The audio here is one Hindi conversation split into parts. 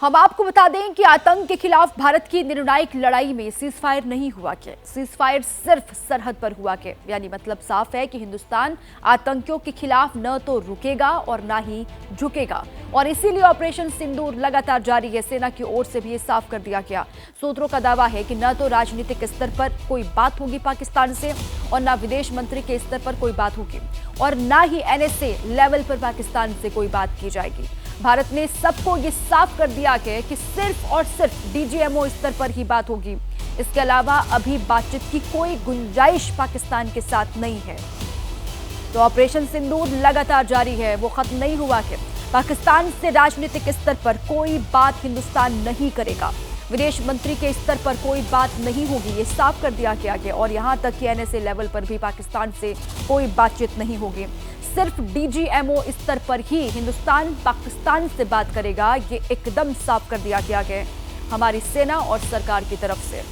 हम आपको बता दें कि आतंक के खिलाफ भारत की निर्णायक लड़ाई में सीजफायर नहीं हुआ के सीजफायर सिर्फ सरहद पर हुआ के यानी मतलब साफ है कि हिंदुस्तान आतंकियों के खिलाफ न तो रुकेगा और न ही झुकेगा और इसीलिए ऑपरेशन सिंदूर लगातार जारी है। सेना की ओर से भी ये साफ कर दिया गया। सूत्रों का दावा है कि न तो राजनीतिक स्तर पर कोई बात होगी पाकिस्तान से और न विदेश मंत्री के स्तर पर कोई बात होगी और न ही एनएसए लेवल पर पाकिस्तान से कोई बात की जाएगी। भारत ने सबको ये साफ कर दिया है कि सिर्फ और सिर्फ डीजीएमओ स्तर पर ही बात होगी। इसके अलावा अभी बातचीत की कोई गुंजाइश पाकिस्तान के साथ नहीं है। तो ऑपरेशन सिंदूर लगातार जारी है, वो खत्म नहीं हुआ है। पाकिस्तान से राजनीतिक स्तर पर कोई बात हिंदुस्तान नहीं करेगा, विदेश मंत्री के स्तर पर कोई बात नहीं होगी, ये साफ कर दिया गया है। और यहां तक कि एनएसए लेवल पर भी पाकिस्तान से कोई बातचीत नहीं होगी। सिर्फ डीजीएमओ स्तर पर ही हिंदुस्तान पाकिस्तान से बात करेगा, ये एकदम साफ कर दिया गया है हमारी सेना और सरकार की तरफ से।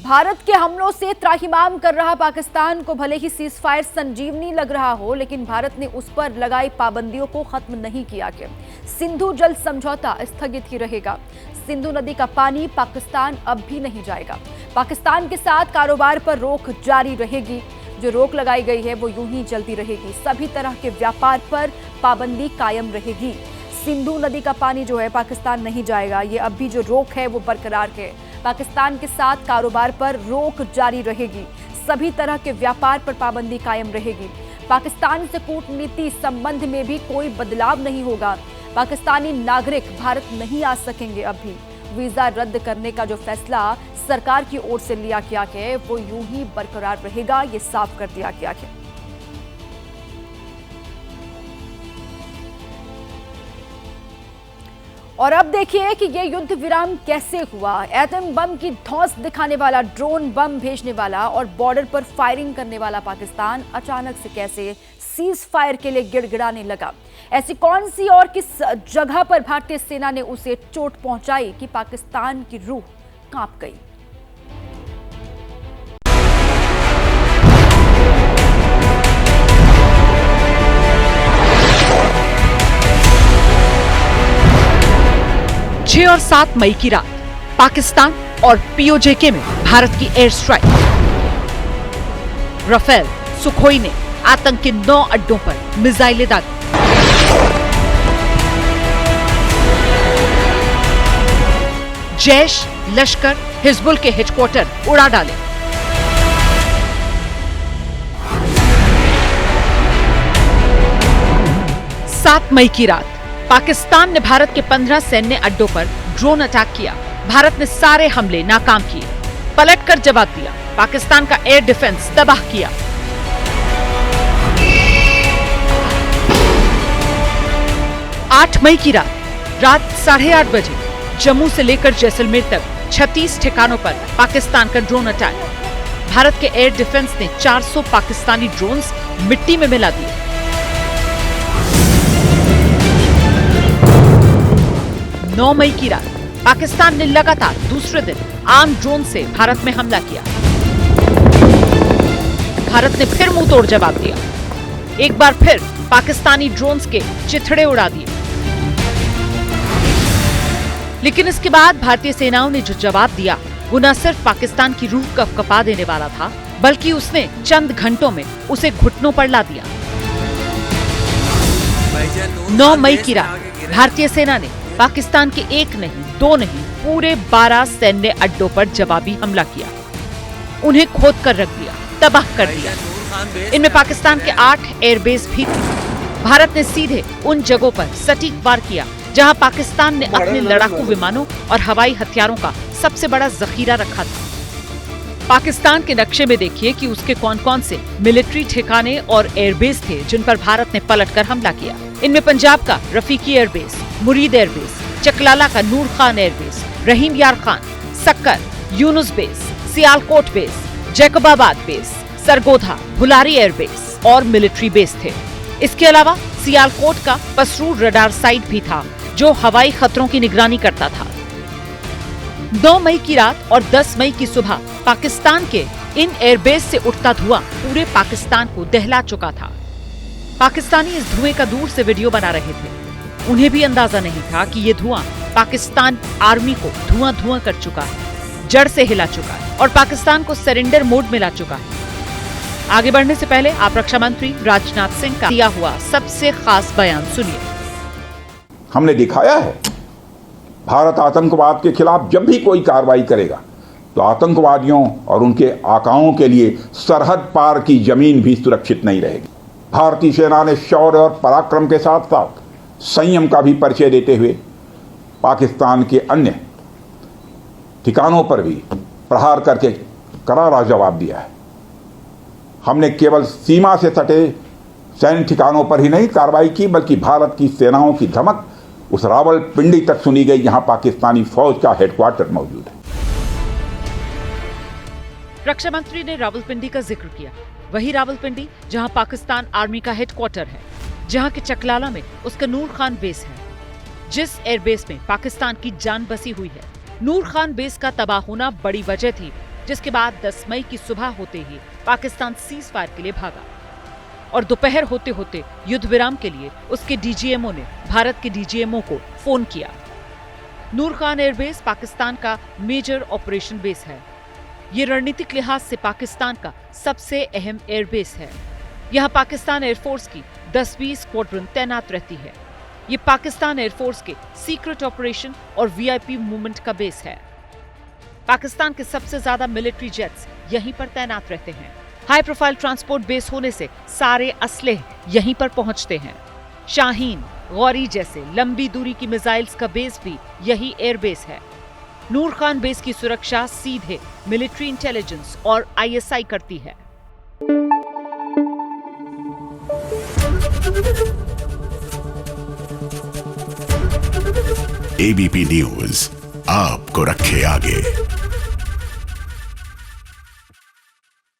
भारत के हमलों से त्राहिमाम कर रहा पाकिस्तान को भले ही सीजफायर संजीवनी लग रहा हो, लेकिन भारत ने उस पर लगाई पाबंदियों को खत्म नहीं किया है। सिंधु जल समझौता स्थगित ही रहेगा। सिंधु नदी का पानी पाकिस्तान अब भी नहीं जाएगा। पाकिस्तान के साथ कारोबार पर रोक जारी रहेगी। जो रोक लगाई गई है वो यूं ही चलती रहेगी। सभी तरह के व्यापार पर पाबंदी कायम रहेगी। सिंधु नदी का पानी जो है पाकिस्तान नहीं जाएगा, ये अब भी जो रोक है वो बरकरार है। पाकिस्तान के साथ कारोबार पर रोक जारी रहेगी। सभी तरह के व्यापार पर पाबंदी कायम रहेगी। पाकिस्तान से कूटनीति संबंध में भी कोई बदलाव नहीं होगा। पाकिस्तानी नागरिक भारत नहीं आ सकेंगे। अब भी वीजा रद्द करने का जो फैसला सरकार की ओर से लिया गया है वो यूं ही बरकरार रहेगा, ये साफ कर दिया गया है। और अब देखिए कि ये युद्ध विराम कैसे हुआ। एटम बम की धौंस दिखाने वाला, ड्रोन बम भेजने वाला और बॉर्डर पर फायरिंग करने वाला पाकिस्तान अचानक से कैसे सीज फायर के लिए गिड़गिड़ाने लगा। ऐसी कौन सी और किस जगह पर भारतीय सेना ने उसे चोट पहुंचाई कि पाकिस्तान की रूह कांप गई। और 7 मई की रात पाकिस्तान और पीओजेके में भारत की एयर स्ट्राइक। राफेल, सुखोई ने आतंक के 9 अड्डों पर मिसाइलें दागी। जैश, लश्कर, हिजबुल के हेडक्वार्टर उड़ा डाले। सात मई की रात पाकिस्तान ने भारत के 15 सैन्य अड्डों पर ड्रोन अटैक किया। भारत ने सारे हमले नाकाम किए। पलटकर जवाब दिया। पाकिस्तान का एयर डिफेंस तबाह किया। 8 मई की रात 8:30 बजे जम्मू से लेकर जैसलमेर तक 36 ठिकानों पर पाकिस्तान का ड्रोन अटैक। भारत के एयर डिफेंस ने 400 पाकिस्तानी ड्रोन्स मिट्टी में मिला दिए। 9 मई की रात पाकिस्तान ने लगातार दूसरे दिन आर्म ड्रोन से भारत में हमला किया। भारत ने फिर मुंह तोड़ जवाब दिया। एक बार फिर पाकिस्तानी ड्रोन्स के चिथड़े उड़ा दिए। लेकिन इसके बाद भारतीय सेनाओं ने जो जवाब दिया वो न सिर्फ पाकिस्तान की रूह कपकपा देने वाला था, बल्कि उसने चंद घंटों में उसे घुटनों पर ला दिया। 9 मई की रात भारतीय सेना ने पाकिस्तान के 1 नहीं 2 नहीं पूरे 12 सैन्य अड्डों पर जवाबी हमला किया। उन्हें खोद कर रख दिया, तबाह कर दिया। इनमें पाकिस्तान के 8 एयरबेस भी थे। भारत ने सीधे उन जगहों पर सटीक वार किया जहां पाकिस्तान ने अपने लड़ाकू विमानों और हवाई हथियारों का सबसे बड़ा जखीरा रखा था। पाकिस्तान के नक्शे में देखिए कि उसके कौन कौन से मिलिट्री ठिकाने और एयरबेस थे जिन पर भारत ने पलटकर हमला किया। इनमें पंजाब का रफीकी एयरबेस, मुरीद एयरबेस, चकलाला का Nur Khan airbase, Rahim Yar Khan, Sukkur, Younus base, Sialkot base, Jacobabad base, Sargodha, Bholari airbase और मिलिट्री बेस थे। इसके अलावा सियालकोट का पसरूर रडार साइट भी था जो हवाई खतरों की निगरानी करता था। 9 मई की रात और 10 मई की सुबह पाकिस्तान के इन एयरबेस से उठता धुआं पूरे पाकिस्तान को दहला चुका था। पाकिस्तानी इस धुएं का दूर से वीडियो बना रहे थे। उन्हें भी अंदाजा नहीं था कि ये धुआं पाकिस्तान आर्मी को धुआं कर चुका है, जड़ से हिला चुका है और पाकिस्तान को सरेंडर मोड में ला चुका है। आगे बढ़ने से पहले आप रक्षा मंत्री राजनाथ सिंह का दिया हुआ सबसे खास बयान सुनिए। हमने दिखाया है, भारत आतंकवाद के खिलाफ जब भी कोई कार्रवाई करेगा तो आतंकवादियों और उनके आकाओं के लिए सरहद पार की जमीन भी सुरक्षित नहीं रहेगी। भारतीय सेना ने शौर्य और पराक्रम के साथ साथ संयम का भी परिचय देते हुए पाकिस्तान के अन्य ठिकानों पर भी प्रहार करके करारा जवाब दिया है। हमने केवल सीमा से सटे सैन्य ठिकानों पर ही नहीं कार्रवाई की, बल्कि भारत की सेनाओं की धमक उस रावलपिंडी तक सुनी गई जहां पाकिस्तानी फौज का हेडक्वार्टर मौजूद है। रक्षा मंत्री ने रावलपिंडी का जिक्र किया, वही रावलपिंडी जहां पाकिस्तान आर्मी का हेडक्वार्टर है, जहां के चकलाला में उसका नूर खान बेस है, जिस एयरबेस में पाकिस्तान की जान बसी हुई है। नूर खान बेस का तबाह होना बड़ी वजह थी, जिसके बाद 10 मई की सुबह होते ही पाकिस्तान सीज फायर के लिए भागा और दोपहर होते होते युद्ध विराम के लिए उसके डीजीएमओ ने भारत के डीजीएमओ को फोन किया। नूर खान एयरबेस पाकिस्तान का मेजर ऑपरेशन बेस है। ये रणनीतिक लिहाज से पाकिस्तान का सबसे अहम एयरबेस है। यहाँ पाकिस्तान एयरफोर्स की 10वीं स्क्वाड्रन तैनात रहती है। ये पाकिस्तान एयरफोर्स के सीक्रेट ऑपरेशन और वीआईपी मूवमेंट का बेस है। पाकिस्तान के सबसे ज्यादा मिलिट्री जेट्स यहीं पर तैनात रहते हैं। हाई प्रोफाइल ट्रांसपोर्ट बेस होने से सारे असले यहीं पर पहुंचते हैं। शाहीन, गौरी जैसे लंबी दूरी की मिसाइल्स का बेस भी यही एयरबेस है। नूर खान बेस की सुरक्षा सीधे मिलिट्री इंटेलिजेंस और आईएसआई करती है। एबीपी न्यूज आपको रखे आगे।